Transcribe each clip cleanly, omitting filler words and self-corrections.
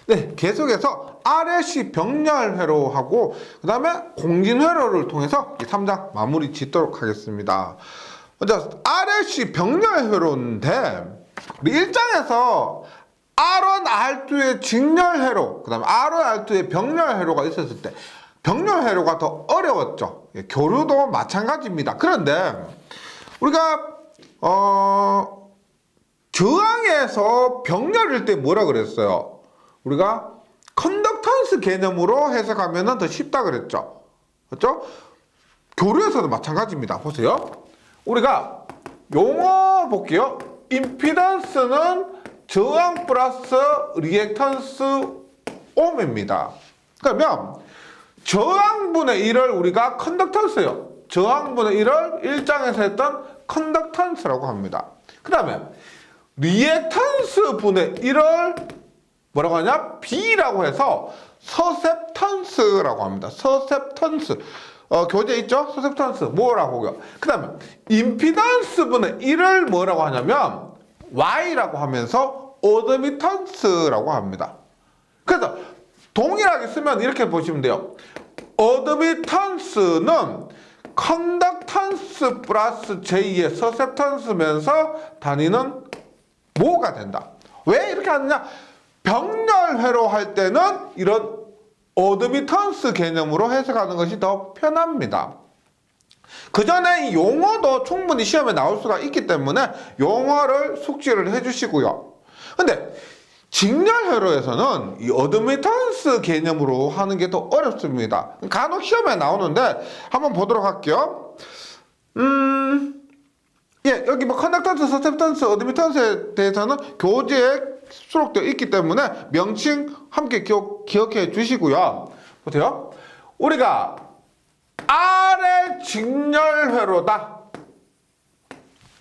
네, 계속해서 RLC 병렬 회로하고 그 다음에 공진 회로를 통해서 이 3장 마무리 짓도록 하겠습니다. 먼저 RLC 병렬 회로인데 우리 1장에서 R1, R2의 직렬 회로, 그 다음에 R1, R2의 병렬 회로가 있었을 때 병렬 회로가 더 어려웠죠. 교류도 마찬가지입니다. 그런데 우리가 저항에서 병렬일 때 뭐라 그랬어요? 우리가 컨덕턴스 개념으로 해석하면 더 쉽다 그랬죠. 그렇죠? 교류에서도 마찬가지입니다. 보세요. 우리가 용어 볼게요. 임피던스는 저항 플러스 리액턴스 옴입니다. 그러면 저항분의 1을 우리가 컨덕턴스예요. 저항분의 1을 1장에서 했던 컨덕턴스라고 합니다. 그 다음에 리액턴스 분의 1을 뭐라고 하냐? B라고 해서 서셉턴스라고 합니다. 서셉턴스. 교재 있죠? 서셉턴스. 뭐라고요? 그 다음에 임피던스 분의 1을 뭐라고 하냐면 Y라고 하면서 어드미턴스라고 합니다. 그래서 동일하게 쓰면 이렇게 보시면 돼요. 어드미턴스는 컨덕턴스 플러스 J의 서셉턴스면서 단위는 뭐가 된다. 왜 이렇게 하느냐? 병렬회로 할 때는 이런 어드미턴스 개념으로 해석하는 것이 더 편합니다. 그 전에 이 용어도 충분히 시험에 나올 수가 있기 때문에 용어를 숙지를 해주시고요. 근데 직렬회로에서는 이 어드미턴스 개념으로 하는 게 더 어렵습니다. 간혹 시험에 나오는데 한번 보도록 할게요. 예, 여기 뭐 컨덕턴스, 서셉턴스, 어드미턴스에 대해서는 교재에 수록되어 있기 때문에 명칭 함께 기억해 주시고요. 보세요. 우리가 R의 직렬회로다.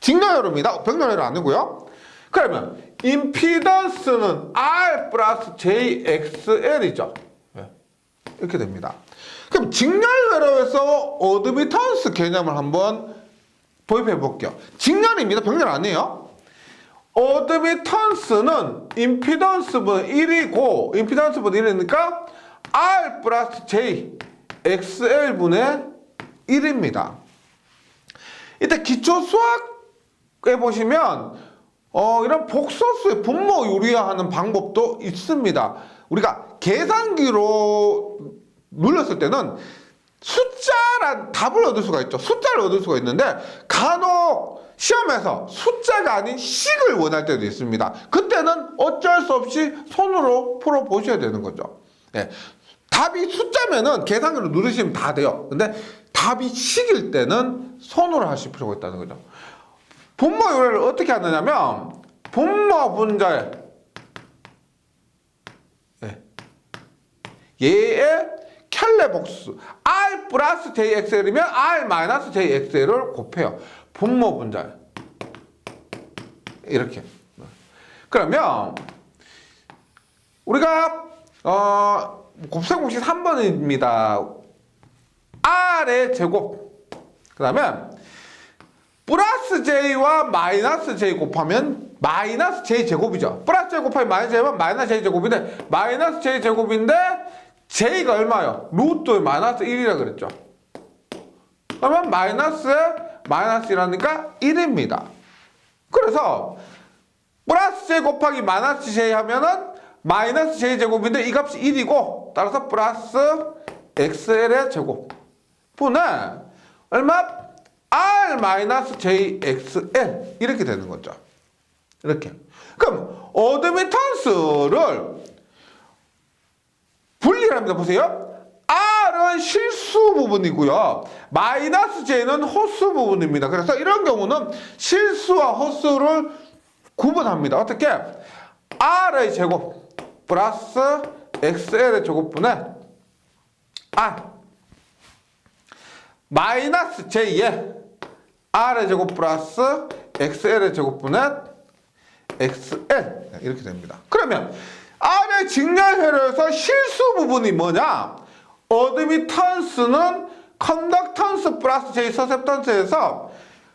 직렬회로입니다. 병렬회로 아니고요. 그러면 임피던스는 R 플러스 JXL이죠. 이렇게 됩니다. 그럼 직렬회로에서 어드미턴스 개념을 한번 도입해 볼게요. 직렬입니다. 병렬 아니에요. 어드미턴스는 임피던스분 1이고 임피던스분 1이니까 R 플러스 J XL분의 1입니다. 이때 기초 수학에 보시면 이런 복소수의 분모 유리화하는 방법도 있습니다. 우리가 계산기로 눌렀을 때는 숫자란 답을 얻을 수가 있죠. 숫자를 얻을 수가 있는데 간혹 시험에서 숫자가 아닌 식을 원할 때도 있습니다. 그때는 어쩔 수 없이 손으로 풀어보셔야 되는 거죠. 예. 답이 숫자면은 계산기로 누르시면 다 돼요. 근데 답이 식일 때는 손으로 하실 필요가 있다는 거죠. 분모 요리를 어떻게 하느냐면 분모 분자에 얘의 켤레 복수 R 플러스 JXL이면 R 마이너스 JXL을 곱해요. 분모 분자에 이렇게. 그러면 우리가 곱셈공식 3번입니다. R의 제곱 그 다음에 플러스 J와 마이너스 J 곱하면 마이너스 J 제곱이죠. 플러스 J 곱하면 마이너스 J면 마이너스 J 제곱인데 마이너스 J 제곱인데 J가 얼마요? 루트 마이너스 1이라 그랬죠. 그러면 마이너스에 마이너스 1하니까 1입니다. 그래서 플러스 J 곱하기 마이너스 J 하면은 마이너스 J 제곱인데 이 값이 1이고 따라서 플러스 XL의 제곱 분의 얼마? R 마이너스 JXL 이렇게 되는 거죠. 이렇게. 그럼 어드미턴스를 분리를 합니다. 보세요. R은 실수 부분이고요. 마이너스 J는 홀수 부분입니다. 그래서 이런 경우는 실수와 홀수를 구분합니다. 어떻게? R의 제곱 플러스 XL의 제곱분의 R 마이너스 J의 R의 제곱 플러스 XL의 제곱분의 XL 이렇게 됩니다. 그러면 R의 직렬회로에서 실수 부분이 뭐냐? 어드미턴스는 컨덕턴스 플러스 J 서셉턴스에서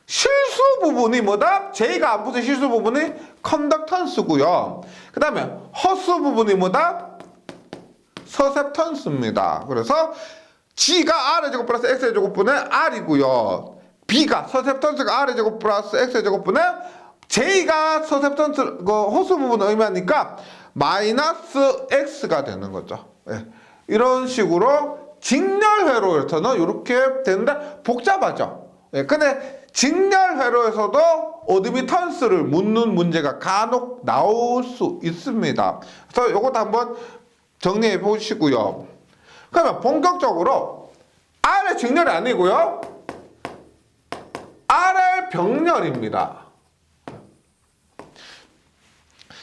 실수 부분이 뭐다? J가 안 붙은 실수 부분이 컨덕턴스고요. 그 다음에 허수 부분이 뭐다? 서셉턴스입니다. 그래서 G가 R의 제곱 플러스 X의 제곱분의 R이고요. B가 서셉턴스가 R의 제곱 플러스 X의 제곱분의 J가 서셉턴스 호수 부분을 의미하니까 마이너스 X가 되는 거죠. 예. 이런 식으로 직렬회로에서는 이렇게 되는데 복잡하죠. 예. 근데 직렬회로에서도 어드미턴스를 묻는 문제가 간혹 나올 수 있습니다. 그래서 이것도 한번 정리해 보시고요. 그러면 본격적으로 R의 직렬이 아니고요. R의 병렬입니다.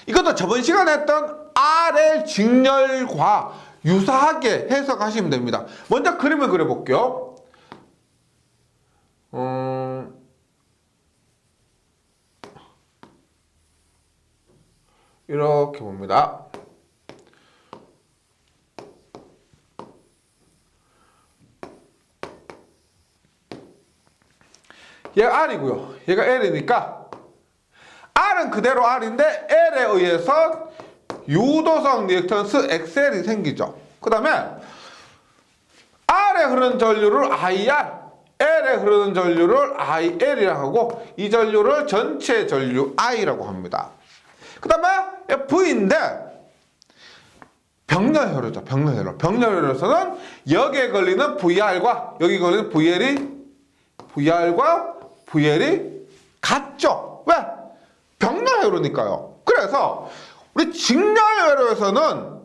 이것도 저번 시간에 했던 R의 직렬과 유사하게 해석하시면 됩니다. 먼저 그림을 그려볼게요. 이렇게 봅니다. 얘가 R이고요. 얘가 L이니까 R은 그대로 R인데 L에 의해서 유도성 리액턴스 XL이 생기죠. 그 다음에 R에 흐르는 전류를 IR, L에 흐르는 전류를 IL이라고 하고 이 전류를 전체 전류 I라고 합니다. 그 다음에 V인데 병렬회로죠. 병렬회로. 병렬회로에서는 여기에 걸리는 VR과 여기 걸리는 VR과 VL이 같죠. 왜? 병렬회로니까요. 그래서 우리 직렬회로에서는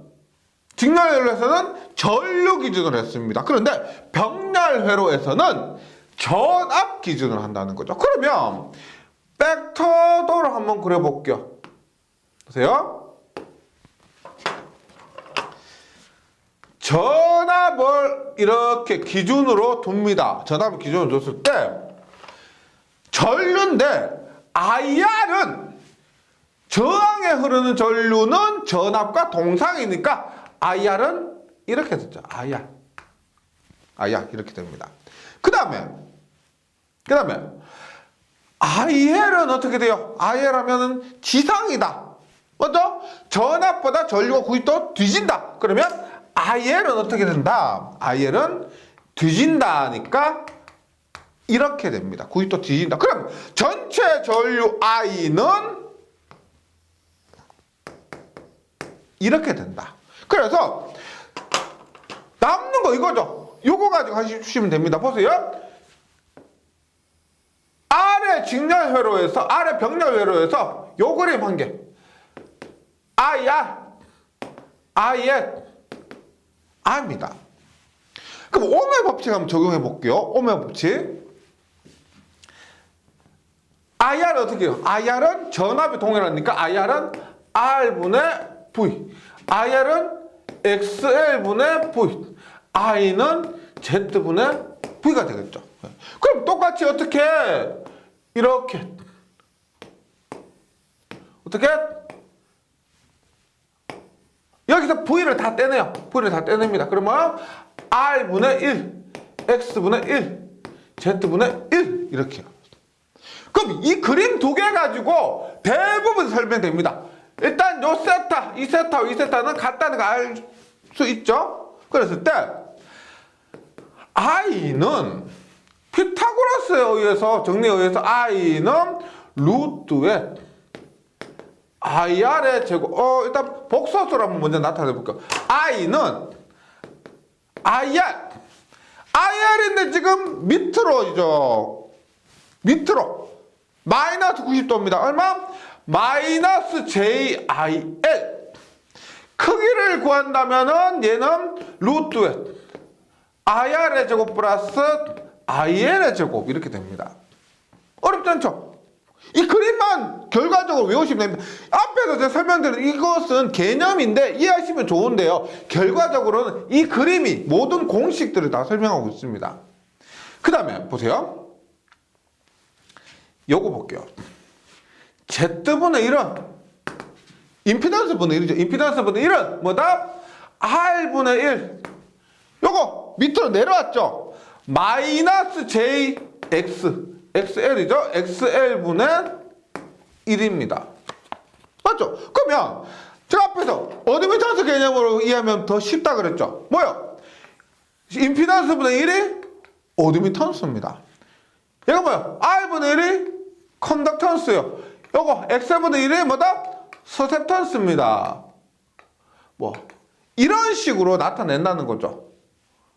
전류 기준으로 했습니다. 그런데 병렬회로에서는 전압 기준으로 한다는 거죠. 그러면 벡터도를 한번 그려볼게요. 보세요. 전압을 이렇게 기준으로 둡니다. 전압을 기준으로 뒀을 때 전류인데 IR은 저항에 흐르는 전류는 전압과 동상이니까 IR은 이렇게 됐죠. IR 이렇게 됩니다. 그 다음에 IL은 어떻게 돼요? IL 하면은 지상이다. 맞죠? 전압보다 전류가 구입도 뒤진다. 그러면 IL은 어떻게 된다? IL은 뒤진다니까 이렇게 됩니다. 구입도 뒤진다. 그럼 전체 전류 I는 이렇게 된다. 그래서 남는 거 이거죠. 요거 가지고 하시면 됩니다. 보세요. R의 직렬회로에서 R의 병렬회로에서 요 그림 한 개. IR, R입니다. 그럼 오메 법칙 한번 적용해 볼게요. 오메 법칙. IR은 어떻게 해요? IR은 전압이 동일하니까 IR은 R분의 V. IR은 XL분의 V. I는 Z분의 V가 되겠죠. 그럼 똑같이 어떻게? 이렇게. 어떻게? 여기서 V를 다 떼내요. V를 다 떼냅니다. 그러면 R분의 1, X분의 1, Z분의 1 이렇게요. 그럼 이 그림 두 개 가지고 대부분 설명됩니다. 일단 요 세타, 이 세타는 같다는 거 알 수 있죠? 그랬을 때 I는 피타고라스에 의해서 정리에 의해서 I는 루트에 IR의 제곱. 일단 복소수를 한번 먼저 나타내 볼게요. I는 IR인데 지금 밑으로죠. 밑으로 마이너스 90도입니다. 얼마? 마이너스 JIL. 크기를 구한다면은 얘는 루트에 IR의 제곱 플러스 IL의 제곱 이렇게 됩니다. 어렵지 않죠? 이 그림만 결과적으로 외우시면 됩니다. 앞에서 제가 설명드린 이것은 개념인데 이해하시면 좋은데요. 결과적으로는 이 그림이 모든 공식들을 다 설명하고 있습니다. 그 다음에 보세요. 요거 볼게요. Z분의 1은 임피던스분의 1이죠. 임피던스분의 1은 뭐다? R분의 1. 요거 밑으로 내려왔죠. 마이너스 JX XL이죠. XL분의 1입니다. 맞죠? 그러면 제가 앞에서 어드미턴스 개념으로 이해하면 더 쉽다 그랬죠. 뭐요? 임피던스분의 1이 어드미턴스입니다. 얘가 뭐요? R분의 1이 컨덕턴스요. 요거 X분의 1이 뭐다? 서셉턴스입니다. 뭐 이런 식으로 나타낸다는 거죠.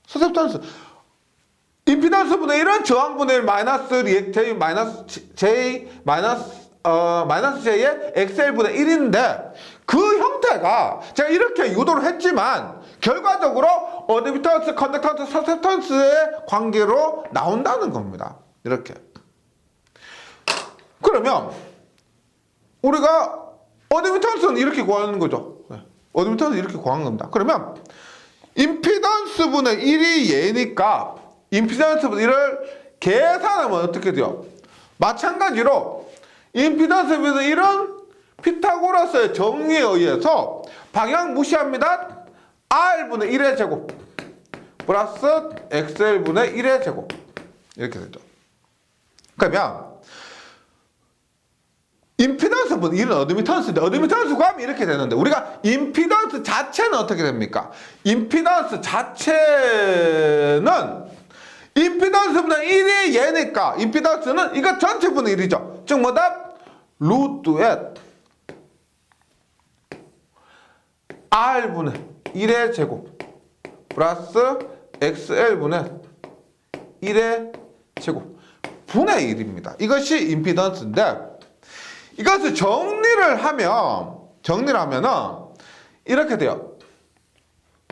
서셉턴스. 임피던스분의 1은 저항분의 1 마이너스 리액 마이너스 J의 XL분의 1인데 그 형태가 제가 이렇게 유도를 했지만 결과적으로 어드미턴스, 컨덕턴스, 서셉턴스의 관계로 나온다는 겁니다. 이렇게. 그러면 우리가 어드미턴스는 이렇게 구하는 거죠. 어드미턴스는 이렇게 구하는 겁니다. 그러면 임피던스분의 1이 얘니까 임피던스분의 1을 계산하면 어떻게 돼요? 마찬가지로 임피던스분의 1은 피타고라스의 정리에 의해서 방향 무시합니다. R분의 1의 제곱 플러스 XL분의 1의 제곱 이렇게 되죠. 그러면 임피던스분의 1은 어드미턴스인데 어드미턴스 구하면 이렇게 되는데 우리가 임피던스 자체는 어떻게 됩니까? 임피던스 자체는 임피던스분의 1이 얘니까 임피던스는 이거 전체분의 1이죠. 즉 뭐다? 루트의 R분의 1의 제곱 플러스 XL분의 1의 제곱 분의 1입니다. 이것이 임피던스인데 이것을 정리를 하면은 이렇게 돼요.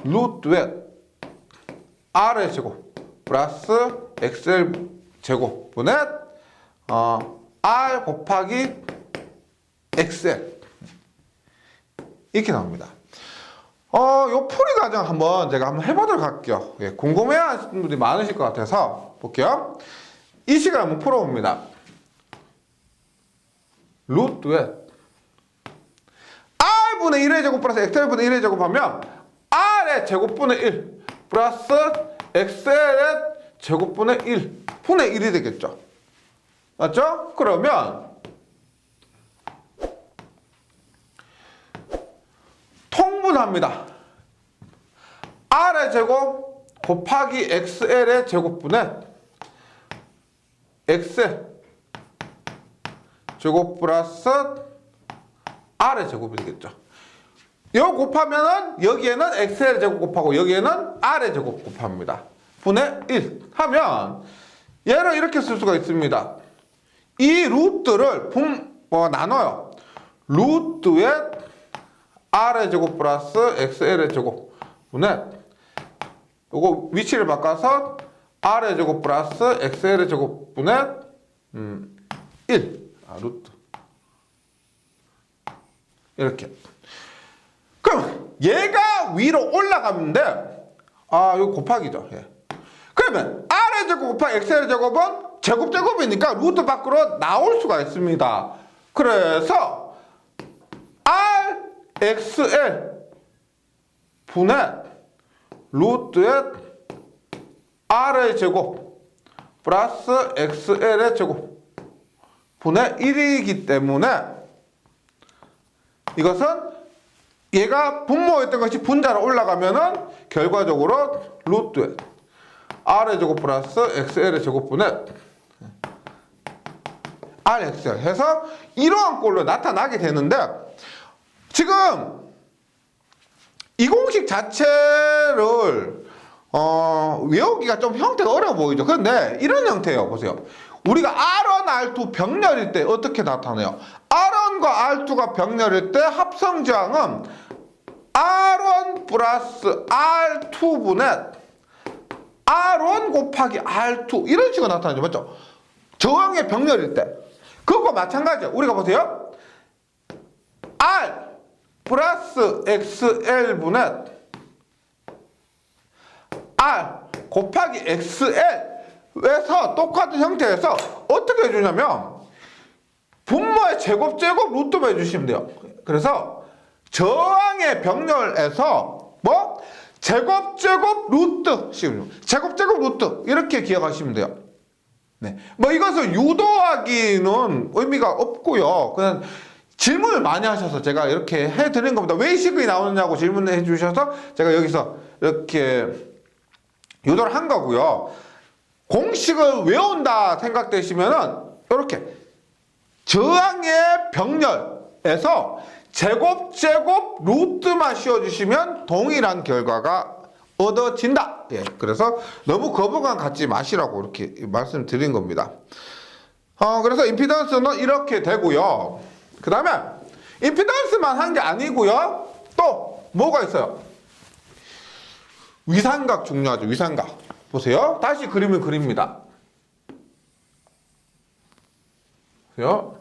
루트의 R의 제곱 플러스 XL 제곱분의 R 곱하기 XL 이렇게 나옵니다. 요 풀이 과정 제가 한번 해보도록 할게요. 예, 궁금해하시는 분들이 많으실 것 같아서 볼게요. 이 식을 한번 풀어봅니다. 루트에 R분의 1의 제곱 플러스 XL분의 1의 제곱하면 R의 제곱분의 1 플러스 XL의 제곱분의 1 분의 1이 되겠죠. 맞죠? 그러면 통분합니다. R의 제곱 곱하기 XL의 제곱분의 XL 제곱 플러스 R의 제곱이 되겠죠. 이거 곱하면은 여기에는 XL 제곱 곱하고 여기에는 R의 제곱 곱합니다. 분의 1 하면 얘를 이렇게 쓸 수가 있습니다. 이 루트를 나눠요. 루트의 R의 제곱 플러스 XL의 제곱 분의 요거 위치를 바꿔서 R의 제곱 플러스 XL의 제곱 분의 1 루트 이렇게. 그럼 얘가 위로 올라가는데 이거 곱하기죠. 예. 그러면 R의 제곱 곱하기 XL의 제곱은 제곱이니까 루트 밖으로 나올 수가 있습니다. 그래서 R, XL 분의 루트의 R의 제곱 플러스 XL의 제곱 분의 1이기 때문에 이것은 얘가 분모였던 것이 분자로 올라가면은 결과적으로 루트의 R의 제곱 플러스 XL의 제곱분의 RXL 해서 이러한 꼴로 나타나게 되는데 지금 이 공식 자체를 외우기가 좀 형태가 어려워 보이죠. 그런데 이런 형태예요. 보세요. 우리가 R1, R2 병렬일 때 어떻게 나타나요? R1과 R2가 병렬일 때 합성저항은 R1 플러스 R2분의 R1 곱하기 R2 이런 식으로 나타나죠. 맞죠? 저항의 병렬일 때 그것과 마찬가지예요. 우리가 보세요. R 플러스 XL분의 R 곱하기 XL에서 똑같은 형태에서 어떻게 해주냐면 분모의 제곱 루트로 해주시면 돼요. 그래서 저항의 병렬에서 뭐? 제곱 루트 제곱 루트 이렇게 기억하시면 돼요. 네. 뭐 이것을 유도하기는 의미가 없고요. 그냥 질문을 많이 하셔서 제가 이렇게 해드린 겁니다. 왜 식이 나오느냐고 질문해 주셔서 제가 여기서 이렇게 유도를 한 거고요. 공식을 외운다 생각되시면은 이렇게 저항의 병렬에서 제곱 루트만 씌워주시면 동일한 결과가 얻어진다. 예, 그래서 너무 거부감 갖지 마시라고 이렇게 말씀드린 겁니다. 그래서 임피던스는 이렇게 되고요. 그 다음에 임피던스만 한 게 아니고요. 또 뭐가 있어요? 위상각 중요하죠. 위상각. 보세요. 다시 그림을 그립니다. 보세요.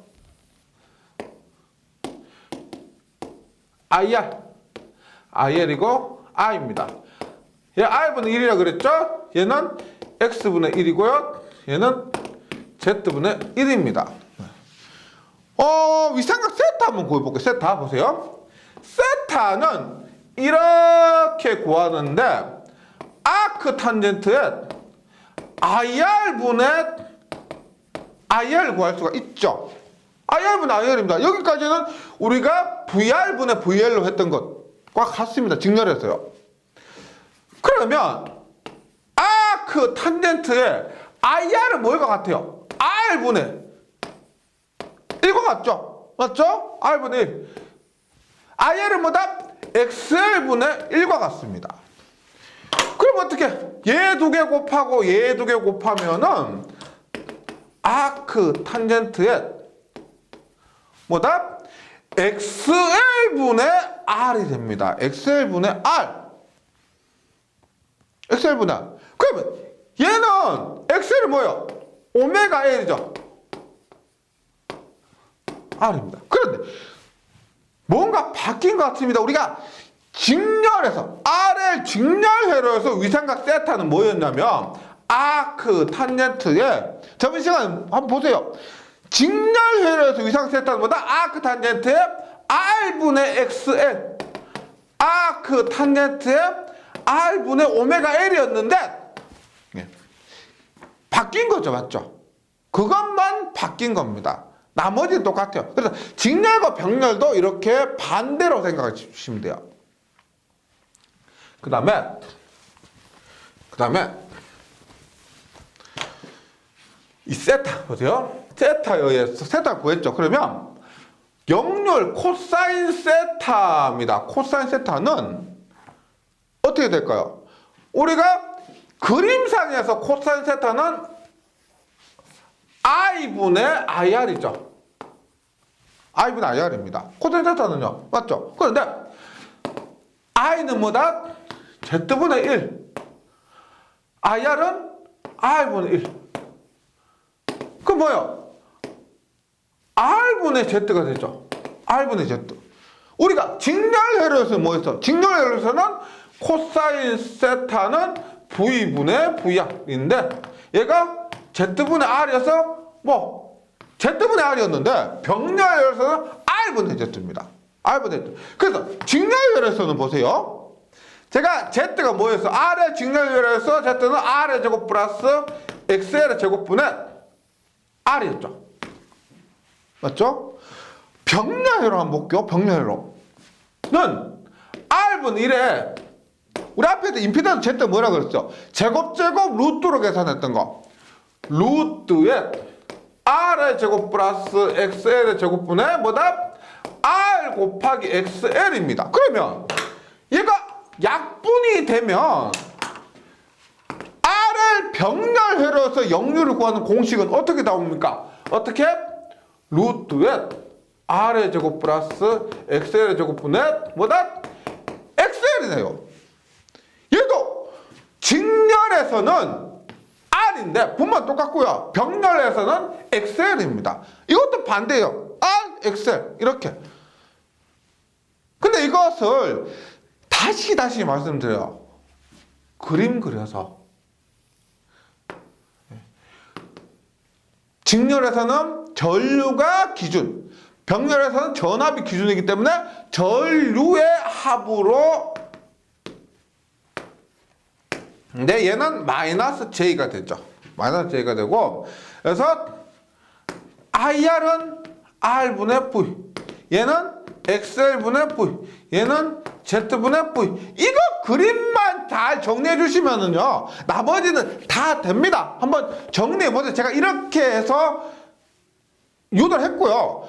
IR이고 I입니다. 얘 I분의 1이라 그랬죠? 얘는 X분의 1이고요. 얘는 Z분의 1입니다. 위상각 세타 한번 구해볼게요. 세타 보세요. 세타는 이렇게 구하는데 아크 탄젠트에 IR을 구할 수가 있죠. IR분의 IR입니다. 여기까지는 우리가 VR분의 VL로 했던 것과 같습니다. 직렬했어요. 그러면 아크 탄젠트에 IR은 뭘과 같아요? R분의 1과 같죠? 맞죠? R분의 1. IR은 뭐다? XL분의 1과 같습니다. 그럼 어떻게? 얘 두 개 곱하고 얘 두 개 곱하면은 아크 탄젠트에 뭐다? XL분의 R이 됩니다. XL분의 R. XL분의 R. 그러면 얘는 XL이 뭐예요? 오메가 L이죠. R입니다. 그런데 뭔가 바뀐 것 같습니다. 우리가 직렬해서 RL 직렬회로해서 위상각 세타는 뭐였냐면 아크 탄젠트에 저번 시간에 한번 보세요. 직렬회로해서 위상각 세타는 뭐다? 아크 탄젠트에 R분의 XL 아크 탄젠트에 R분의 오메가 L이었는데 바뀐 거죠. 맞죠? 그것만 바뀐 겁니다. 나머지는 똑같아요. 그래서 직렬과 병렬도 이렇게 반대로 생각해 주시면 돼요. 그 다음에 이 세타 보세요. 세타에 의해서 세타 구했죠. 그러면 역률 코사인 세타입니다. 코사인 세타는 어떻게 될까요? 우리가 그림상에서 코사인 세타는 I분의 IR이죠. I분의 IR입니다. 코사인 세타는요. 맞죠? 그런데 I는 뭐다? Z분의 1. IR은 R분의 1. 그 뭐예요? R분의 Z가 되죠. R분의 Z. 우리가 직렬회로에서 뭐 했어? 직렬회로에서는 코사인 세타는 V분의 VR인데 얘가 Z분의 R이어서 뭐 Z분의 R이었는데 병렬회로에서는 R분의 Z입니다. R분의 Z. 그래서 직렬회로에서는 보세요. 제가 Z가 뭐였어? R의 직렬회로에서 Z는 R의 제곱 플러스 XL의 제곱분의 R이었죠. 맞죠? 병렬회로 한번 볼게요. 병렬회로는 R분의 1에 우리 앞에도 임피던스 Z 뭐라 그랬죠? 제곱 루트로 계산했던 거. 루트에 R의 제곱 플러스 XL의 제곱분의 뭐다? R 곱하기 XL입니다. 그러면 얘가 약분이 되면 R을 병렬회로해서 역률을 구하는 공식은 어떻게 나옵니까? 어떻게? 루트에 R의 제곱 플러스 XL의 제곱분의 뭐다? XL이네요. 얘도 직렬에서는 R인데 분모는 똑같고요. 병렬에서는 XL입니다. 이것도 반대예요. R, XL 이렇게. 근데 이것을 다시 말씀드려요. 그림 그려서 직렬에서는 전류가 기준, 병렬에서는 전압이 기준이기 때문에 전류의 합으로 근데 얘는 마이너스 J가 되죠. 마이너스 J가 되고 그래서 IR은 R분의 V 얘는 XL분의 V, 얘는 Z분의 V. 이거 그림만 잘 정리해 주시면은요, 나머지는 다 됩니다. 한번 정리해 보세요. 제가 이렇게 해서 유도를 했고요.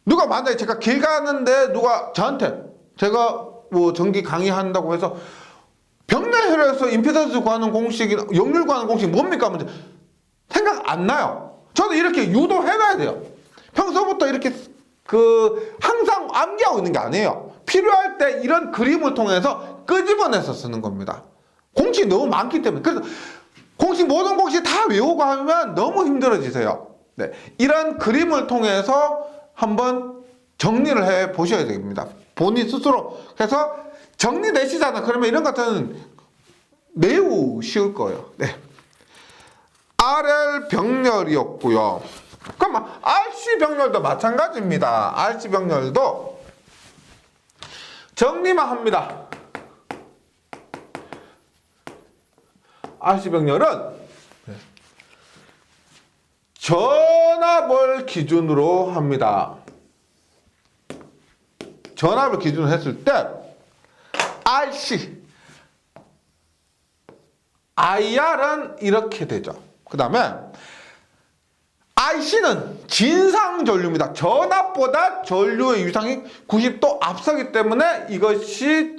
누가 만약에 제가 길 가는데 누가 저한테 제가 뭐 전기 강의한다고 해서 병렬혈에서 임피던스 구하는 공식이나 역률 구하는 공식 뭡니까? 하면 생각 안 나요. 저도 이렇게 유도해놔야 돼요. 평소부터 이렇게 항상 암기하고 있는 게 아니에요. 필요할 때 이런 그림을 통해서 끄집어내서 쓰는 겁니다. 공식이 너무 많기 때문에. 그래서 모든 공식 다 외우고 하면 너무 힘들어지세요. 네, 이런 그림을 통해서 한번 정리를 해 보셔야 됩니다. 본인 스스로. 그래서 정리되시잖아. 그러면 이런 것들은 매우 쉬울 거예요. 네. RL 병렬이었고요. 그럼 RC 병렬도 마찬가지입니다. RC 병렬도 정리만 합니다. RC 병렬은 전압을 기준으로 합니다. 전압을 기준으로 했을 때 RC, IR은 이렇게 되죠. 그 다음에 IC는 진상전류입니다. 전압보다 전류의 유상이 90도 앞서기 때문에 이것이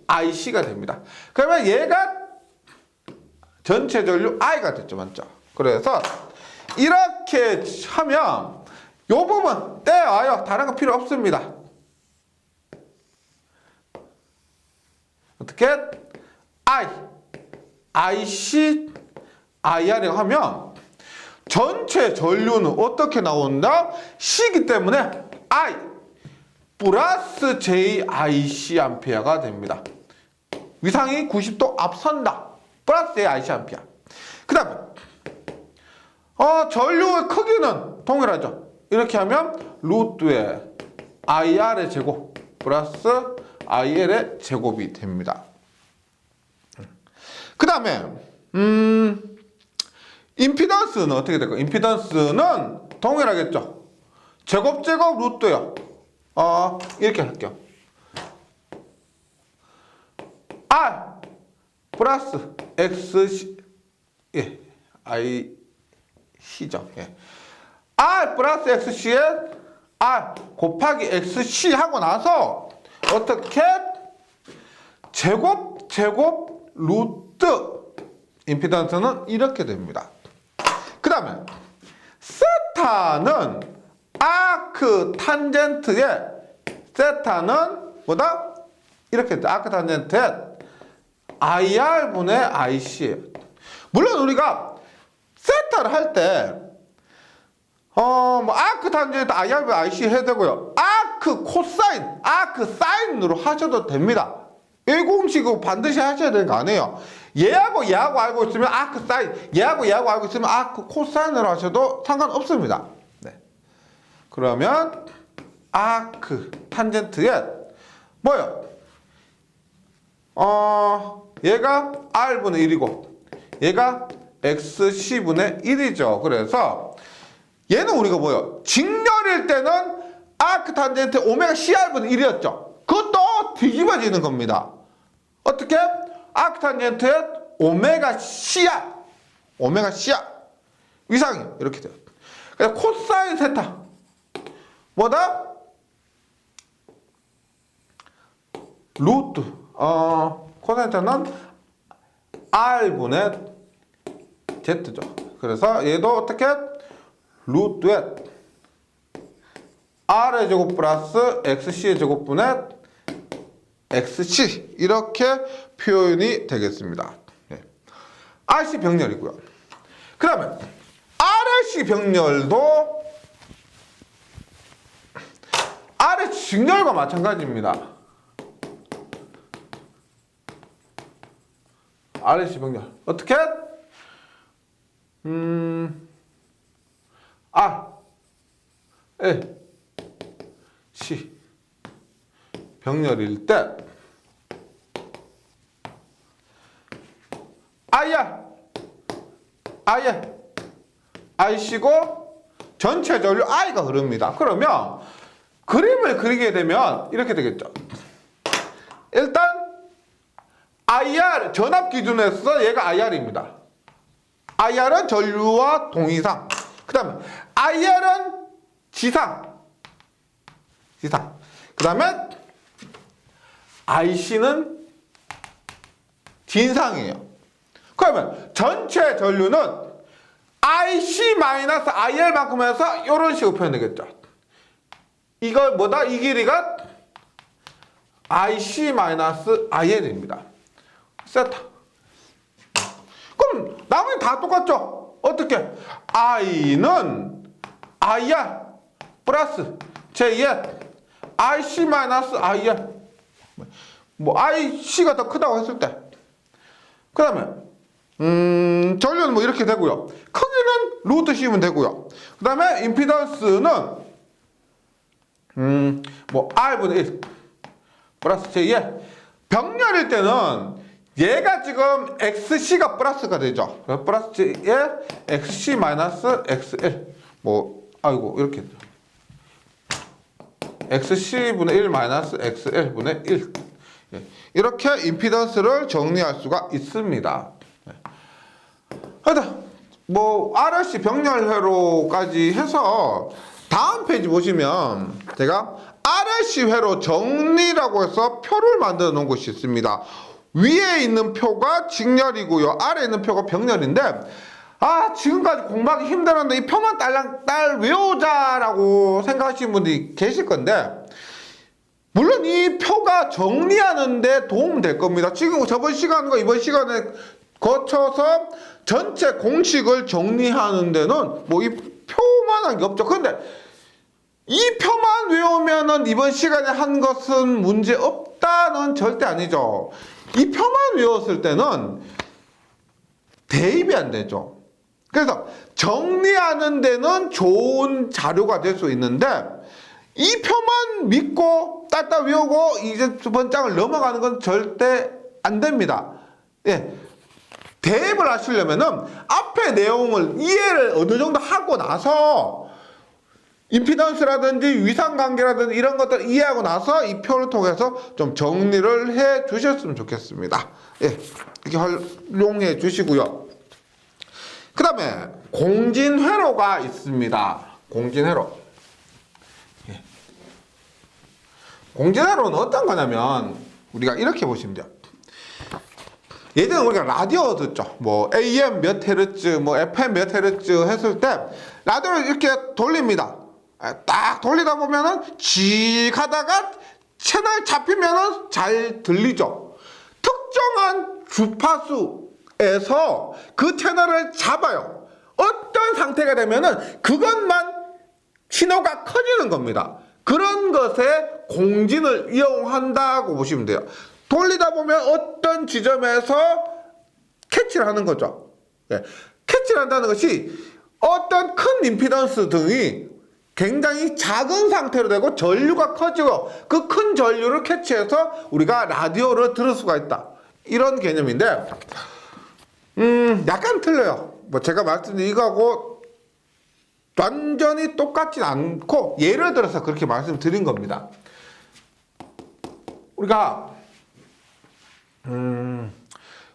IC가 됩니다. 그러면 얘가 전체 전류 I가 됐죠. 맞죠? 그래서 이렇게 하면 이 부분 떼와요. 다른 거 필요 없습니다. 어떻게? IC, IR이라고 하면 전체 전류는 어떻게 나온다? C이기 때문에 I 플러스 JIC 암페어가 됩니다. 위상이 90도 앞선다. 플러스 JIC 암페어. 그 다음에 전류의 크기는 동일하죠. 이렇게 하면 루트의 IR의 제곱 플러스 IL의 제곱이 됩니다. 그 다음에 임피던스는 어떻게 될까요? 임피던스는 동일하겠죠. 제곱 루트요. 이렇게 할게요. R 플러스 X 예, IC죠. 예. R 플러스 XC에 R 곱하기 XC 하고 나서 어떻게 제곱 루트 임피던스는 이렇게 됩니다. 그 다음에 세타는 아크 탄젠트의 세타는 뭐다? 이렇게 돼. 아크 탄젠트의 IR분의 IC예요. 물론 우리가 세타를 할 때 아크 탄젠트 IR분의 IC 해야 되고요. 아크 코사인, 아크 사인으로 하셔도 됩니다. 이 공식을 반드시 하셔야 되는 거 아니에요. 얘하고 알고 있으면 아크 사인, 얘하고 알고 있으면 아크 코사인으로 하셔도 상관없습니다. 네. 그러면 아크 탄젠트의 뭐요? 얘가 R분의 1이고 얘가 XC분의 1이죠. 그래서 얘는 우리가 뭐요? 직렬일 때는 아크 탄젠트 오메가 CR분의 1이었죠. 그것도 뒤집어지는 겁니다. 어떻게? 아크 탄젠트의 오메가 CR 위상이 이렇게 돼요. 그래서 코사인 세타 뭐다? 루트 코사인은 R분의 Z죠. 그래서 얘도 어떻게? 루트의 R의 제곱 플러스 XC의 제곱분의 XC 이렇게 표현이 되겠습니다. 네. RC 병렬이고요. 그 다음에 RLC 병렬도 RL 직렬과 마찬가지입니다. RLC 병렬 어떻게? R L C 병렬일 때 IR IC고 전체 전류 I가 흐릅니다. 그러면 그림을 그리게 되면 이렇게 되겠죠. 일단 IR 전압 기준에서 얘가 IR입니다. IR은 전류와 동이상. 그 다음에 IR은 지상. 그 다음에 IC는 진상이에요. 그러면 전체 전류는 IC-IR만큼 해서 이런 식으로 표현되겠죠. 이거 뭐다? 이 길이가 IC-IL입니다. 세타. 그럼 나머지 다 똑같죠? 어떻게? I는 IR 플러스 제2의 IC-IR. 뭐 IC가 더 크다고 했을 때. 그 다음에 전류는 뭐 이렇게 되고요. 크기는 루트 씌우면 되고요. 그 다음에 임피던스는 뭐 R분의 1 플러스 제2의 병렬일 때는 얘가 지금 XC가 플러스가 되죠. 플러스 제2의 XC 마이너스 XL 뭐 아이고 이렇게 XC분의 1 마이너스 XL분의 1 이렇게 임피던스를 정리할 수가 있습니다. 하여튼 뭐 RLC 병렬회로까지 해서 다음 페이지 보시면 제가 RLC 회로 정리라고 해서 표를 만들어 놓은 곳이 있습니다. 위에 있는 표가 직렬이고요. 아래에 있는 표가 병렬인데 지금까지 공부하기 힘들었는데 이 표만 딸 외우자라고 생각하시는 분들이 계실 건데 물론 이 표가 정리하는데 도움 될 겁니다. 지금 저번 시간과 이번 시간에 거쳐서 전체 공식을 정리하는 데는 뭐 이 표만한 게 없죠. 그런데 이 표만 외우면은 이번 시간에 한 것은 문제 없다는 절대 아니죠. 이 표만 외웠을 때는 대입이 안 되죠. 그래서 정리하는 데는 좋은 자료가 될 수 있는데 이 표만 믿고 딱딱 외우고 이제 두 번장을 넘어가는 건 절대 안 됩니다. 예. 대입을 하시려면은 앞에 내용을 이해를 어느 정도 하고 나서 임피던스라든지 위상관계라든지 이런 것들 이해하고 나서 이 표를 통해서 좀 정리를 해 주셨으면 좋겠습니다. 예. 이렇게 활용해 주시고요. 그 다음에 공진회로가 있습니다. 공진회로. 예. 공진회로는 어떤 거냐면 우리가 이렇게 보시면 돼요. 예전에 우리가 라디오 듣죠. 뭐 AM 몇 헤르츠, 뭐 FM 몇 헤르츠 했을 때 라디오를 이렇게 돌립니다. 딱 돌리다 보면은 직 하다가 채널 잡히면은 잘 들리죠. 특정한 주파수에서 그 채널을 잡아요. 어떤 상태가 되면은 그것만 신호가 커지는 겁니다. 그런 것에 공진을 이용한다고 보시면 돼요. 돌리다 보면 어떤 지점에서 캐치를 하는 거죠. 예. 캐치를 한다는 것이 어떤 큰 임피던스 등이 굉장히 작은 상태로 되고 전류가 커지고 그 큰 전류를 캐치해서 우리가 라디오를 들을 수가 있다. 이런 개념인데 약간 틀려요. 뭐 제가 말씀드린 이거하고 완전히 똑같진 않고 예를 들어서 그렇게 말씀드린 겁니다. 우리가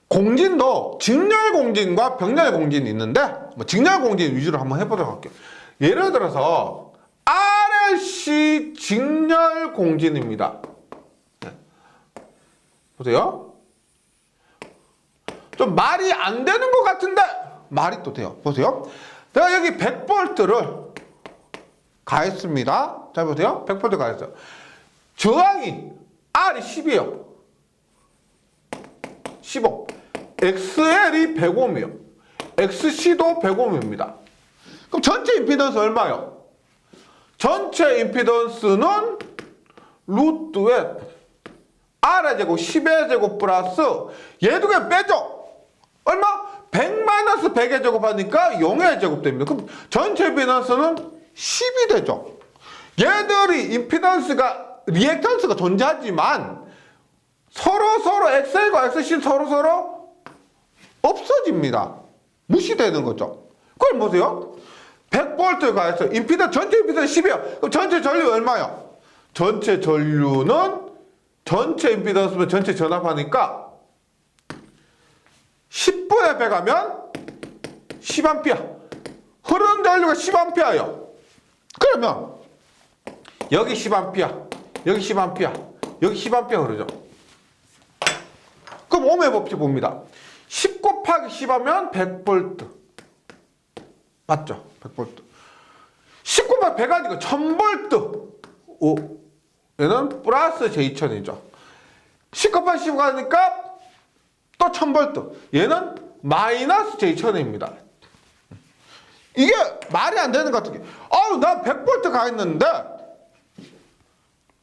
공진도 직렬공진과 병렬공진이 있는데 뭐 직렬공진 위주로 한번 해보도록 할게요. 예를 들어서 RLC 직렬공진입니다. 네. 보세요. 좀 말이 안 되는 것 같은데 말이 또 돼요. 보세요. 내가 여기 100V를 가했습니다. 자 보세요. 100V 가했어요. 저항이 R이 10이에요. 15. XL이 100ohm이에요. XC도 100ohm입니다. 그럼 전체 임피던스 얼마요? 전체 임피던스는 루트에 R의 제곱 10의 제곱 플러스 얘도 그냥 빼죠. 얼마? 100-100의 제곱하니까 0의 제곱 됩니다. 그럼 전체 임피던스는 10이 되죠. 얘들이 임피던스가 리액턴스가 존재하지만 서로 XL과 XC 서로 없어집니다. 무시되는 거죠. 그걸 보세요. 100V 가해서 전체 임피던스 10이요. 그럼 전체 전류 얼마요? 전체 전류는 전체 임피던스면 전체 전압하니까 10분의 100 하면 10A. 흐르는 전류가 10A예요. 그러면 여기 10A, 여기 10A, 여기 10A 흐르죠. 그럼 ohm의 법칙 봅니다. 10 곱하기 10 하면 100V. 맞죠? 100V. 10 곱하기 100 하니까 1000V. 오, 얘는 플러스 제2000이죠. 10 곱하기 10 하니까 또 1000V. 얘는 마이너스 제2000입니다. 이게 말이 안 되는 것 같은 게, 난 100V 가 있는데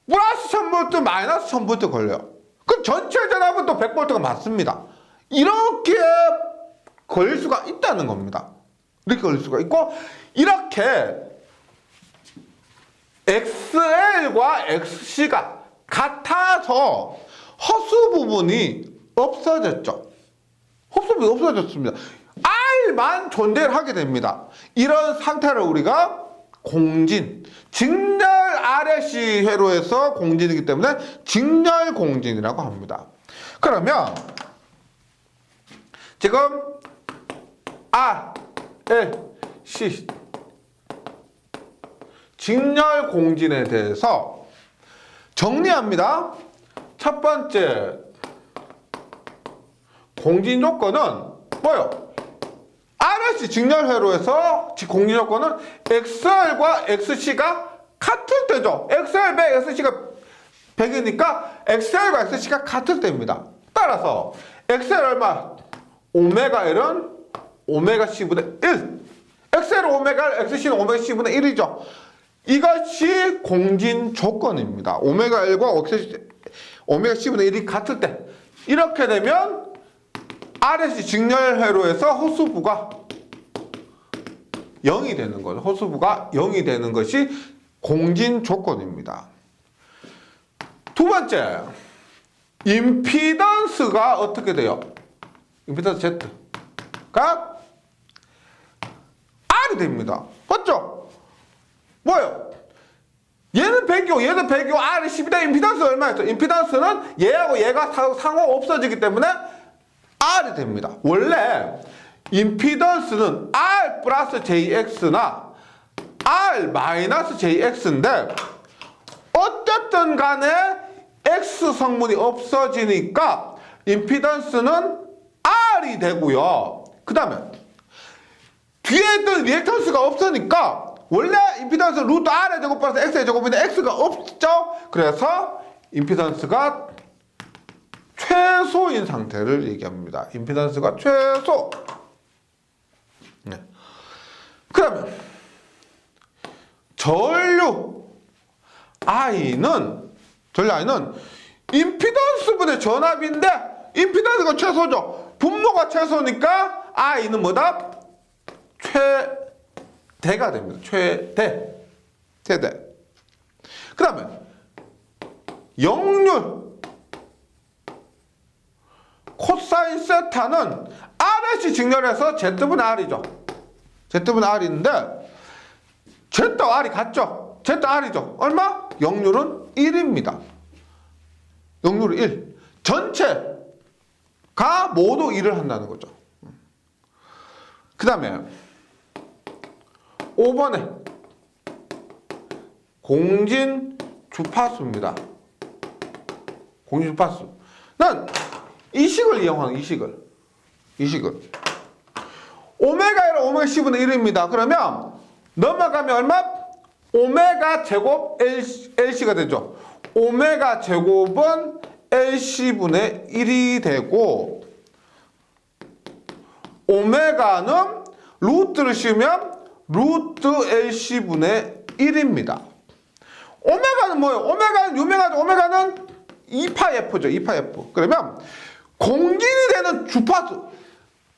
플러스 1000V, 마이너스 1000V 걸려요. 그럼 전체 전압은 또 100V가 맞습니다. 이렇게 걸릴 수가 있다는 겁니다. 이렇게 걸릴 수가 있고, 이렇게 XL과 XC가 같아서 허수 부분이 없어졌죠. 허수 부분이 없어졌습니다. R만 존재를 하게 됩니다. 이런 상태를 우리가 공진, 직렬 RLC 회로에서 공진이기 때문에 직렬 공진이라고 합니다. 그러면 지금 R, L, C 직렬 공진에 대해서 정리합니다. 첫 번째 공진 조건은 뭐요? RLC 직렬 회로에서 공진 조건은 XL과 XC가 같을 때죠. XL 100, XC가 100이니까 XL과 XC가 같을 때입니다. 따라서 XL 얼마? 오메가 L은 오메가 C분의 1. XL은 오메가 L, XC는 오메가 C분의 1이죠. 이것이 공진 조건입니다. 오메가 L과 오메가 C분의 1이 같을 때. 이렇게 되면 RLC 직렬 회로에서 호수부가 0이 되는 거죠. 호수부가 0이 되는 것이 공진 조건입니다. 두 번째, 임피던스가 어떻게 돼요? 임피던스 Z가 R이 됩니다. 맞죠? 뭐예요? 얘는 100이고 얘는 100이고 R이 10이다. 임피던스 얼마였죠? 임피던스는 얘하고 얘가 상호 없어지기 때문에 R이 됩니다. 원래 임피던스는 R 플러스 JX나 R 마이너스 JX인데 어쨌든 간에 X 성분이 없어지니까 임피던스는 R이 되고요. 그 다음에 뒤에 있던 리액턴스가 없으니까 원래 임피던스 루트 R의 제곱 플러스 X의 제곱인데 X가 없죠. 그래서 임피던스가 최소인 상태를 얘기합니다. 임피던스가 최소. 네. 그러면 전류 I는 임피던스분의 전압인데 임피던스가 최소죠. 분모가 최소니까 I는 뭐다? 최대가 됩니다. 최대. 그 다음에 역률 코사인 세타는 RLC 직렬해서 Z분의 R이죠. Z분의 R인데 Z와 R이 같죠? Z R이죠. 얼마? 역률은 1입니다. 역률은 1. 전체가 모두 1을 한다는 거죠. 그 다음에 5번에 공진 주파수입니다. 공진 주파수. 난 이 식을 이용하는 이 식을. 오메가 L은 오메가 C분의 1입니다. 그러면 넘어가면 얼마? 오메가 제곱 LC가 되죠. 오메가 제곱은 LC분의 1이 되고 오메가는 루트를 씌우면 루트 LC분의 1입니다. 오메가는 뭐예요? 오메가는 유명하죠. 오메가는 2파이F죠. 2파이F. 그러면 공진이 되는 주파수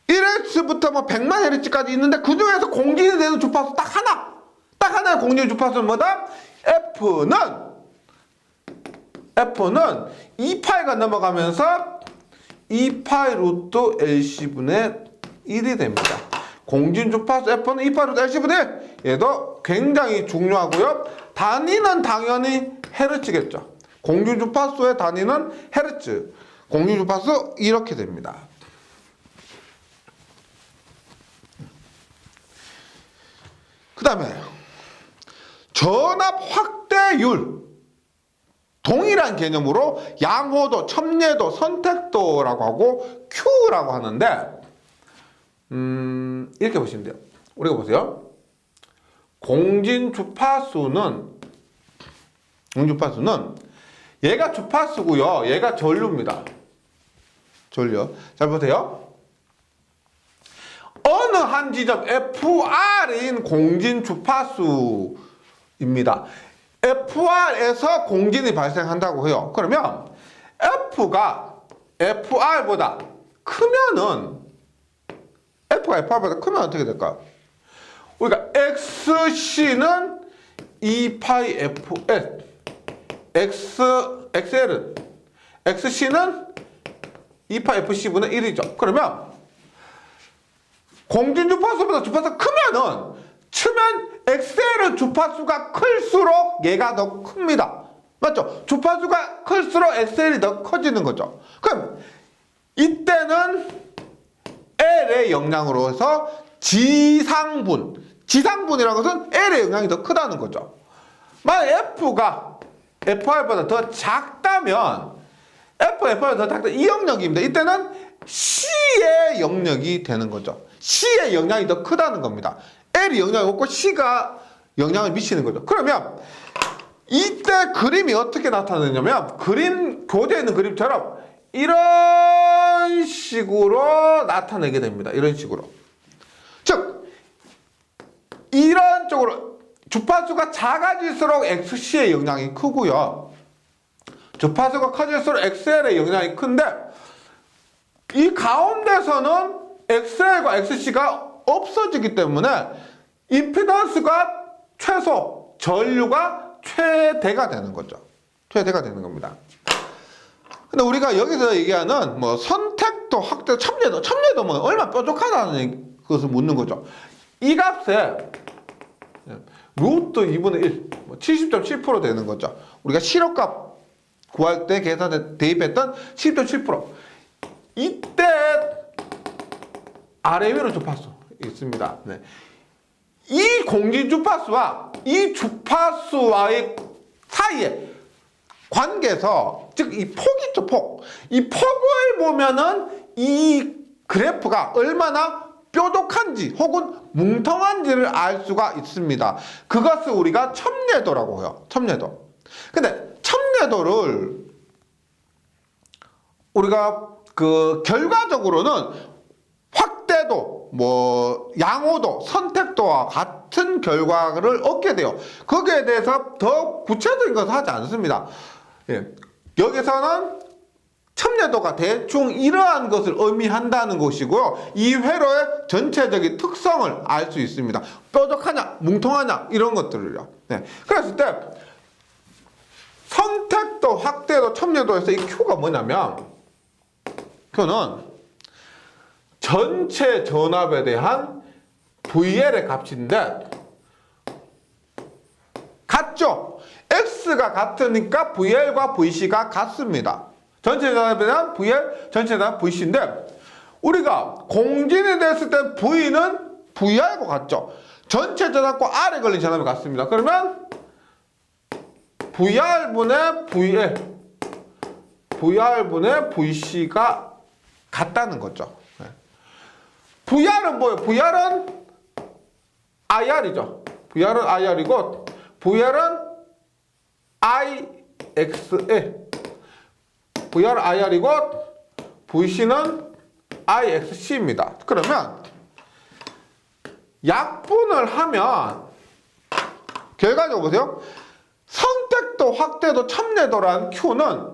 1Hz부터 뭐 100만 Hz까지 있는데 그 중에서 공진이 되는 주파수 딱 하나의 공진 주파수는 뭐다? F는 2파이가 넘어가면서 2파이 루트 LC분의 1이 됩니다. 공진 주파수 F는 2파루트 LC분의 1. 얘도 굉장히 중요하고요. 단위는 당연히 헤르츠겠죠. 공진 주파수의 단위는 헤르츠. 공진 주파수 이렇게 됩니다. 그 다음에 전압 확대율. 동일한 개념으로 양호도, 첨예도, 선택도라고 하고 Q라고 하는데 이렇게 보시면 돼요. 우리가 보세요. 공진 주파수는 얘가 주파수고요. 얘가 전류입니다. 전류. 잘 보세요. 어느 한 지점 FR인 공진 주파수입니다. FR에서 공진이 발생한다고 해요. 그러면 F가 FR보다 크면은 F가 FR보다 크면 어떻게 될까요? 우리가 XC는 2파이 FL XL은 XC는 2파이 FC분의 1이죠. 그러면 공진 주파수보다 주파수가 크면은 치면 XL은 주파수가 클수록 얘가 더 큽니다. 맞죠? 주파수가 클수록 XL이 더 커지는 거죠. 그럼 이때는 L의 영향으로 해서 지상분이라는 것은 L의 영향이 더 크다는 거죠. 만약 F가 FR보다 더 작다면 FR보다 더 작다 이 영역입니다. 이때는 C의 영역이 되는 거죠. C의 영향이 더 크다는 겁니다. L이 영향이 없고 C가 영향을 미치는 거죠. 그러면 이때 그림이 어떻게 나타나냐면 교재에 있는 그림처럼 이런 식으로 나타내게 됩니다. 이런 식으로. 즉 이런 쪽으로 주파수가 작아질수록 XC의 영향이 크고요. 주파수가 커질수록 XL의 영향이 큰데 이 가운데서는 XL과 XC가 없어지기 때문에 임피던스가 최소, 전류가 최대가 되는 거죠. 최대가 되는 겁니다. 근데 우리가 여기서 얘기하는 뭐 선택도, 확대, 첨예도 뭐 얼마나 뾰족하다는 것을 묻는 거죠. 이 값에 루트 2분의 1, 70.7% 되는 거죠. 우리가 실효값 구할 때 계산에 대입했던 70.7%. 이때 아래 위로 주파수 있습니다. 네. 이 공진 주파수와 이 주파수와의 사이에 관계에서 즉 이 폭 있죠, 폭. 이 폭을 보면은 이 그래프가 얼마나 뾰족한지 혹은 뭉텅한지를 알 수가 있습니다. 그것을 우리가 첨예도라고 해요. 첨예도. 근데 첨예도를 우리가 결과적으로는 확대도, 양호도, 선택도와 같은 결과를 얻게 돼요. 거기에 대해서 더 구체적인 것을 하지 않습니다. 예. 여기서는 첨예도가 대충 이러한 것을 의미한다는 것이고요. 이 회로의 전체적인 특성을 알 수 있습니다. 뾰족하냐, 뭉텅하냐 이런 것들을요. 네. 그랬을 때 선택도, 확대도, 첨예도에서 이 Q가 뭐냐면 Q는 전체 전압에 대한 VL의 값인데 같죠? X가 같으니까 VL과 VC가 같습니다. 전체 전압에 대한 VL, 전체 전압 VC인데 우리가 공진이 됐을 때 V는 VR과 같죠? 전체 전압과 R에 걸린 전압이 같습니다. 그러면 VR분의 VL, VR분의 VC가 같다는 거죠. VR은 뭐예요? VR은 IR이죠. VR은 IR이고 VR은 IXL. VR은 IR이고 VC는 IXC입니다. 그러면 약분을 하면 결과적으로 보세요. 선택도, 확대도, 첨예도라는 Q는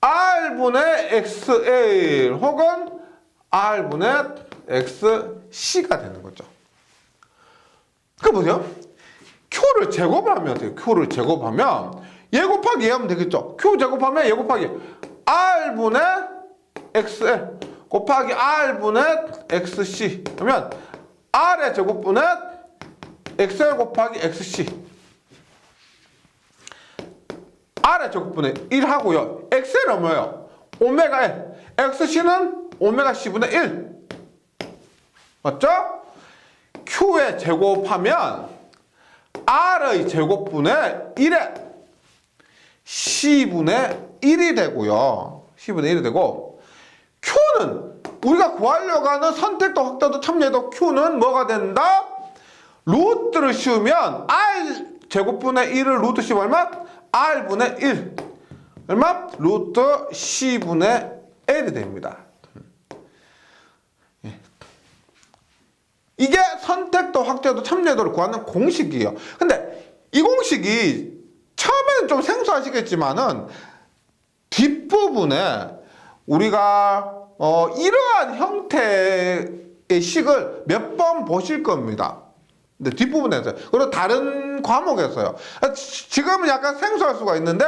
R분의 XL 혹은 R분의 XC가 되는 거죠. 그 보세요. Q를 제곱하면 돼요. Q를 제곱하면 얘 곱하기 얘 하면 되겠죠. Q 제곱하면 얘 곱하기 R분의 XL 곱하기 R분의 XC 그러면 R의 제곱분의 XL 곱하기 XC R의 제곱분의 1 하고요. XL은 뭐예요? 오메가 L. XC는 오메가 C분의 1. 맞죠? Q의 제곱하면 R의 제곱분의 1에 C분의 1이 되고요. C분의 1이 되고 Q는 우리가 구하려고 하는 선택도 확대도 참여도 Q는 뭐가 된다? 루트를 씌우면 R 제곱분의 1을 루트 씌우면 얼마? R분의 1 얼마? 루트 C분의 L이 됩니다. 이게 선택도 확대도 참여도를 구하는 공식이에요. 근데 이 공식이 처음에는 좀 생소하시겠지만은 뒷부분에 우리가 이러한 형태의 식을 몇 번 보실 겁니다. 근데 뒷부분에서요. 그리고 다른 과목에서요. 지금은 약간 생소할 수가 있는데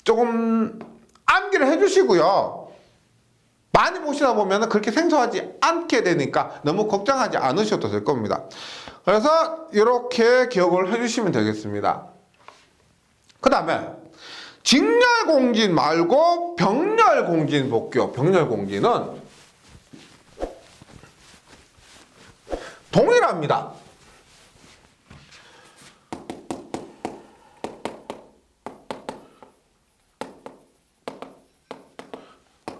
조금 암기를 해주시고요. 많이 보시다 보면 그렇게 생소하지 않게 되니까 너무 걱정하지 않으셔도 될 겁니다. 그래서 이렇게 기억을 해주시면 되겠습니다. 그 다음에 직렬공진 말고 병렬공진 볼게요. 병렬공진은 동일합니다.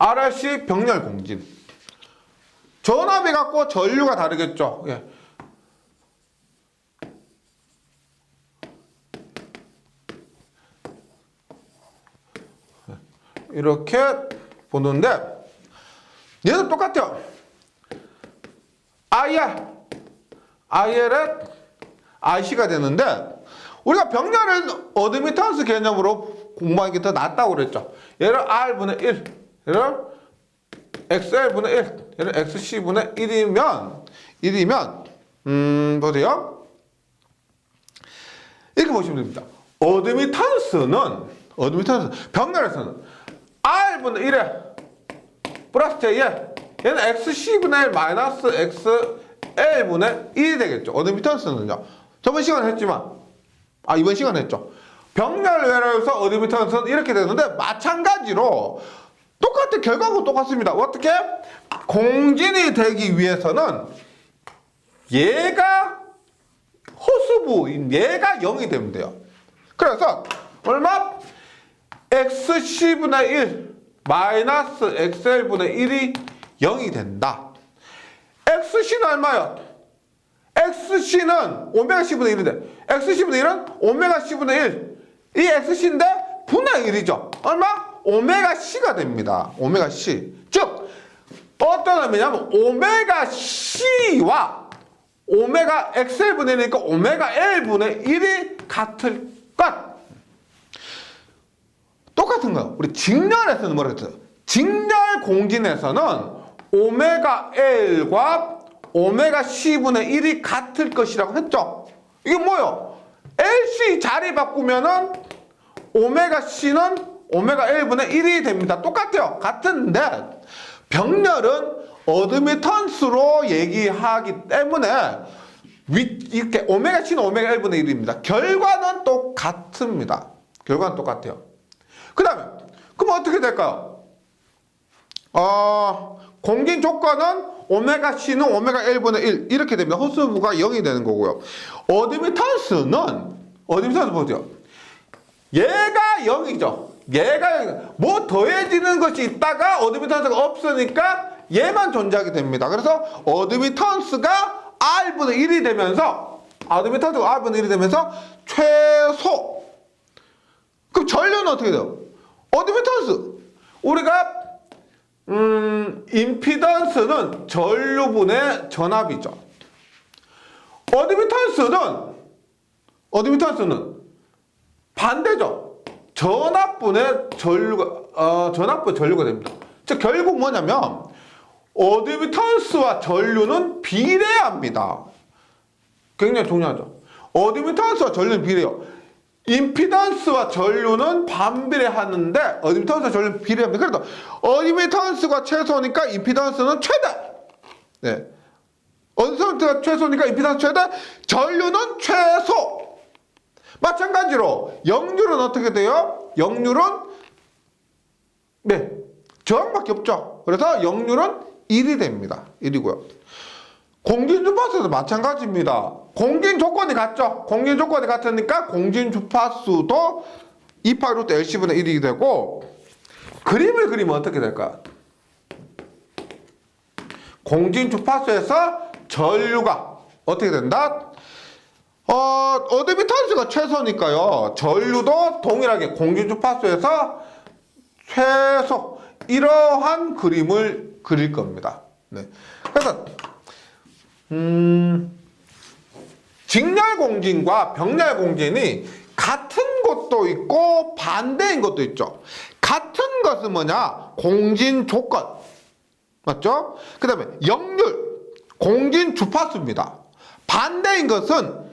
RRC 병렬공진. 전압이 같고 전류가 다르겠죠. 예. 이렇게 보는데 얘는 똑같아요. IR에 IC가 되는데 우리가 병렬은 어드미턴스 개념으로 공부하는 게 더 낫다고 그랬죠. 얘를 R분의 1, 얘를 XL분의 1, 얘를 XC분의 1이면 보세요. 이렇게 보시면 됩니다. 어드미턴스는 병렬에서는 R분의 1에 플러스 J에 얘는 XC분의 1 마이너스 XL분의 1이 되겠죠. 어드미턴스는요. 저번 시간에 했지만 이번 시간에 했죠. 병렬 외래에서 어드미턴스는 이렇게 되는데 마찬가지로 똑같은 결과하고 똑같습니다. 어떻게? 공진이 되기 위해서는 얘가 호수부인 얘가 0이 되면 돼요. 그래서 얼마? XC분의 1 마이너스 XL분의 1이 0이 된다. XC는 얼마요? XC는 오메가 C분의 1인데 XC분의 1은 오메가 C분의 1. 이 XC인데 분의 1이죠. 얼마? 오메가 C가 됩니다. 오메가 C. 즉 어떤 의미냐면 오메가 C와 오메가 XL분의 1이니까 오메가 L분의 1이 같을 것. 똑같은 거예요. 우리 직렬에서는 뭐라 그랬어요? 직렬 공진에서는 오메가 L과 오메가 C분의 1이 같을 것이라고 했죠. 이게 뭐예요? LC 자리 바꾸면은 오메가 C는 오메가 L분의 1이 됩니다. 똑같아요. 같은데 병렬은 어드미턴스로 얘기하기 때문에 이렇게 오메가 C는 오메가 L분의 1입니다. 결과는 똑같습니다. 결과는 똑같아요. 그 다음에 그럼 어떻게 될까요? 공진 조건은 오메가 C는 오메가 L분의 1 이렇게 됩니다. 호수부가 0이 되는 거고요. 어드미턴스 보세요. 얘가 0이죠. 얘가 뭐 더해지는 것이 있다가 어드미턴스가 없으니까 얘만 존재하게 됩니다. 그래서 어드미턴스가 R분의 1이 되면서 최소. 그럼 전류는 어떻게 돼요? 어드미턴스 우리가 임피던스는 전류분의 전압이죠. 어드미턴스는 반대죠. 전압분의 전류가 됩니다. 즉 결국 뭐냐면 어드미턴스와 전류는 비례합니다. 굉장히 중요하죠. 어드미턴스와 전류는 비례해요. 임피던스와 전류는 반비례하는데 어드미턴스와 전류는 비례합니다. 그래도 어드미턴스가 최소니까 임피던스는 최대. 네. 어드미턴스가 최소니까 임피던스 최대, 전류는 최소. 마찬가지로 역률은 어떻게 돼요? 역률은 네, 저항밖에 없죠. 그래서 역률은 1이 됩니다. 1이고요. 공진주파수도 마찬가지입니다. 공진 조건이 같죠. 공진 조건이 같으니까 공진 주파수도 2파이 루트 LC분의 1이 되고, 그림을 그리면 어떻게 될까? 공진 주파수에서 전류가 어떻게 된다? 어드미턴스가 최소니까요. 전류도 동일하게 공진 주파수에서 최소, 이러한 그림을 그릴 겁니다. 네. 그래서 직렬공진과 병렬공진이 같은 것도 있고 반대인 것도 있죠. 같은 것은 뭐냐? 공진 조건. 맞죠? 그 다음에 역률, 공진 주파수입니다. 반대인 것은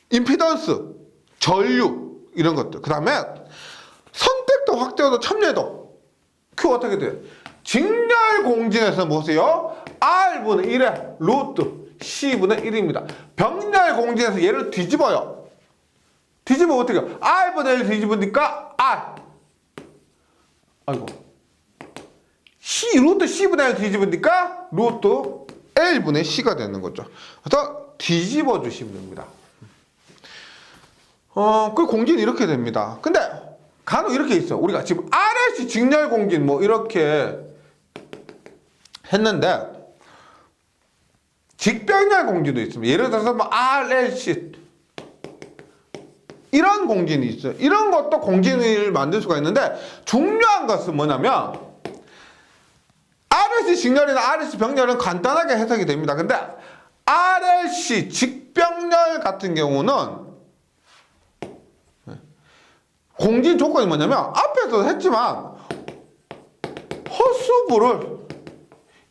임피던스, 전류, 이런 것들. 그 다음에 선택도, 확대도, 참여도. 그 어떻게 돼요? 직렬공진에서 보세요. R분의 1의 루트 C분의 1입니다. 병렬공진에서 얘를 뒤집어요. 뒤집으면 어떻게 해요? R분의 1 뒤집으니까 R. 아이고. 루트 C분의 1 뒤집으니까 루트 L분의 C가 되는 거죠. 그래서 뒤집어 주시면 됩니다. 그 공진이 이렇게 됩니다. 근데 간혹 이렇게 있어. 우리가 지금 RLC 직렬공진 뭐 이렇게 했는데 직병렬 공진도 있습니다. 예를 들어서 뭐 RLC 이런 공진이 있어요. 이런 것도 공진을 만들 수가 있는데, 중요한 것은 뭐냐면 RLC 직렬이나 RLC 병렬은 간단하게 해석이 됩니다. 근데 RLC 직병렬 같은 경우는 공진 조건이 뭐냐면 앞에서도 했지만 허수부를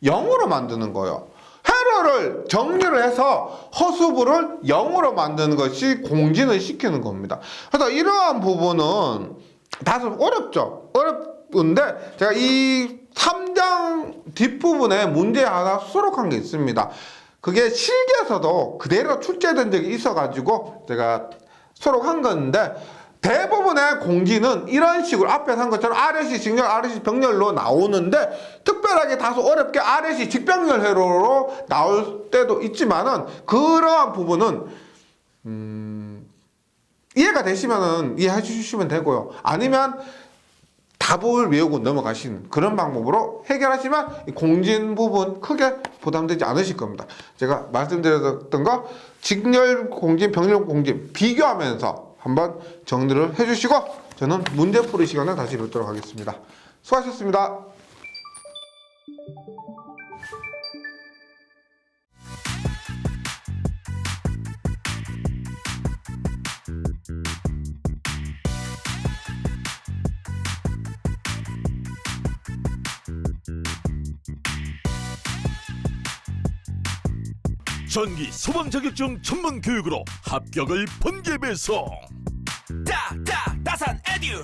0으로 만드는 거예요. 회로를 정리를 해서 허수부를 0으로 만드는 것이 공진을 시키는 겁니다. 그래서 이러한 부분은 다소 어렵죠. 어렵은데 제가 이 3장 뒷부분에 문제 하나 수록한 게 있습니다. 그게 실기에서도 그대로 출제된 적이 있어가지고 제가 수록한 건데, 대부분의 공진은 이런 식으로 앞에 한 것처럼 RLC 직렬, RLC 병렬로 나오는데, 특별하게 다소 어렵게 RLC 직병렬 회로로 나올 때도 있지만은, 그러한 부분은 이해가 되시면은 이해해 주시면 되고요. 아니면 답을 외우고 넘어가시는 그런 방법으로 해결하시면 공진 부분 크게 부담되지 않으실 겁니다. 제가 말씀드렸던 거 직렬 공진, 병렬 공진 비교하면서 한번 정리를 해주시고, 저는 문제 풀이 시간에 다시 뵙도록 하겠습니다. 수고하셨습니다. 전기 소방 자격증 전문 교육으로 합격을 번개 배송. 다산 에듀